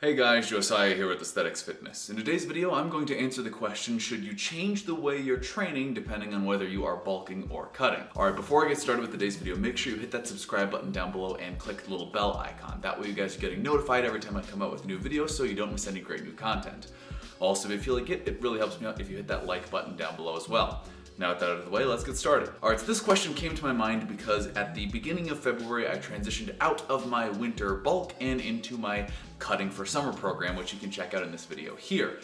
Hey guys, Josiah here with Aesthetyx Fitness. In today's video, I'm going to answer the question, should you change the way you're training depending on whether you are bulking or cutting? Alright, before I get started with today's video, make sure you hit that subscribe button down below and click the little bell icon. That way you guys are getting notified every time I come out with a new video so you don't miss any great new content. Also, if you feel like it really helps me out if you hit that like button down below as well. Now with that out of the way, let's get started. Alright, so this question came to my mind because at the beginning of February, I transitioned out of my winter bulk and into my cutting for summer program, which you can check out in this video here.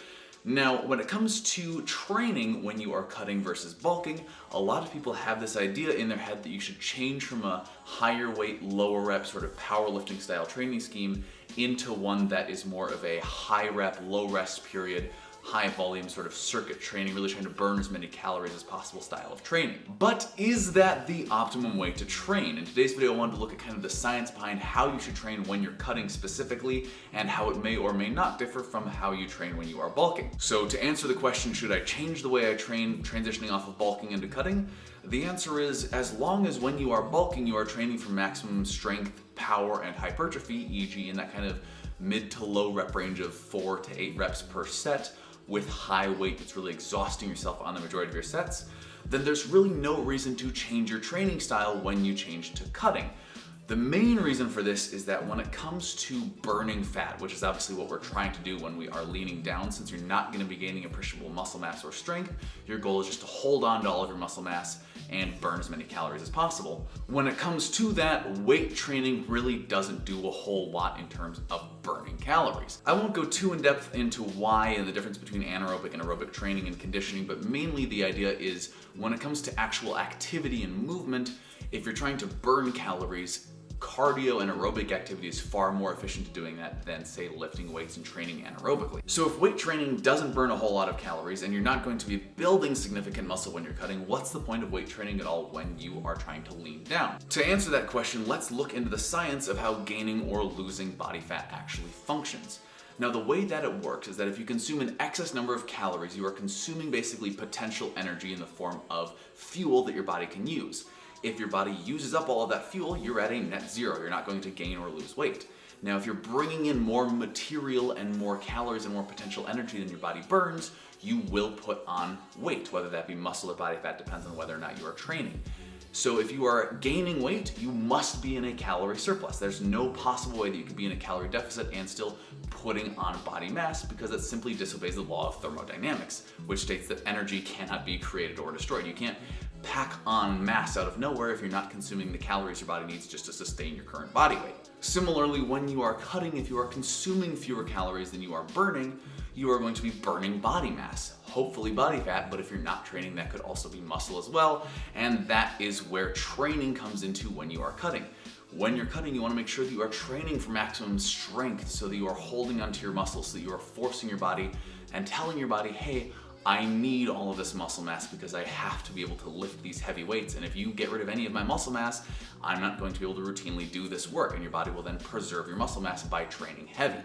Now, when it comes to training when you are cutting versus bulking, a lot of people have this idea in their head that you should change from a higher weight, lower rep sort of powerlifting style training scheme into one that is more of a high rep, low rest period, high volume sort of circuit training, really trying to burn as many calories as possible style of training. But is that the optimum way to train? In today's video, I wanted to look at kind of the science behind how you should train when you're cutting specifically and how it may or may not differ from how you train when you are bulking. So to answer the question, should I change the way I train transitioning off of bulking into cutting? The answer is, as long as when you are bulking, you are training for maximum strength, power, and hypertrophy, e.g. in that kind of mid to low rep range of 4 to 8 reps per set, with high weight that's really exhausting yourself on the majority of your sets, then there's really no reason to change your training style when you change to cutting. The main reason for this is that when it comes to burning fat, which is obviously what we're trying to do when we are leaning down, since you're not going to be gaining appreciable muscle mass or strength, your goal is just to hold on to all of your muscle mass and burn as many calories as possible. When it comes to that, weight training really doesn't do a whole lot in terms of burning calories. I won't go too in depth into why and the difference between anaerobic and aerobic training and conditioning, but mainly the idea is when it comes to actual activity and movement, if you're trying to burn calories, cardio and aerobic activity is far more efficient at doing that than, say, lifting weights and training anaerobically. So if weight training doesn't burn a whole lot of calories and you're not going to be building significant muscle when you're cutting, what's the point of weight training at all when you are trying to lean down? To answer that question, let's look into the science of how gaining or losing body fat actually functions. Now, the way that it works is that if you consume an excess number of calories, you are consuming basically potential energy in the form of fuel that your body can use. If your body uses up all of that fuel, you're at a net zero. You're not going to gain or lose weight. Now, if you're bringing in more material and more calories and more potential energy than your body burns, you will put on weight, whether that be muscle or body fat, depends on whether or not you are training. So if you are gaining weight, you must be in a calorie surplus. There's no possible way that you could be in a calorie deficit and still putting on body mass, because it simply disobeys the law of thermodynamics, which states that energy cannot be created or destroyed. You can't pack on mass out of nowhere if you're not consuming the calories your body needs just to sustain your current body weight. Similarly, when you are cutting, if you are consuming fewer calories than you are burning, you are going to be burning body mass, hopefully body fat, but if you're not training, that could also be muscle as well, and that is where training comes into when you are cutting. When you're cutting, you want to make sure that you are training for maximum strength so that you are holding onto your muscles, so that you are forcing your body and telling your body, hey, I need all of this muscle mass because I have to be able to lift these heavy weights, and if you get rid of any of my muscle mass, I'm not going to be able to routinely do this work, and your body will then preserve your muscle mass by training heavy.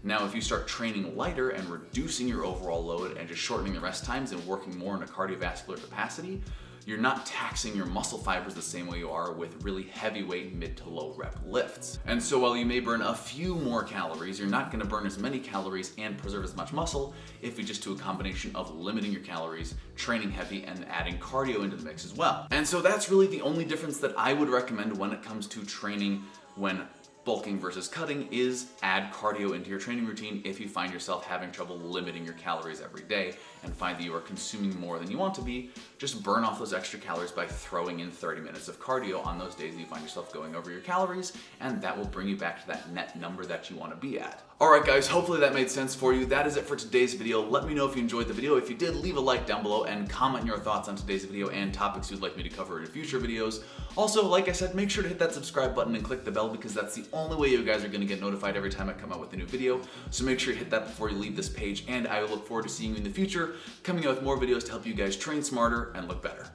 Now, if you start training lighter and reducing your overall load and just shortening the rest times and working more in a cardiovascular capacity, you're not taxing your muscle fibers the same way you are with really heavyweight mid to low rep lifts. And so while you may burn a few more calories, you're not gonna burn as many calories and preserve as much muscle if you just do a combination of limiting your calories, training heavy, and adding cardio into the mix as well. And so that's really the only difference that I would recommend when it comes to training when bulking versus cutting is add cardio into your training routine if you find yourself having trouble limiting your calories every day and find that you are consuming more than you want to be. Just burn off those extra calories by throwing in 30 minutes of cardio on those days that you find yourself going over your calories, and that will bring you back to that net number that you want to be at. Alright guys, hopefully that made sense for you. That is it for today's video. Let me know if you enjoyed the video. If you did, leave a like down below and comment your thoughts on today's video and topics you'd like me to cover in future videos. Also, like I said, make sure to hit that subscribe button and click the bell, because that's the only way you guys are going to get notified every time I come out with a new video. So make sure you hit that before you leave this page, and I look forward to seeing you in the future, coming out with more videos to help you guys train smarter and look better.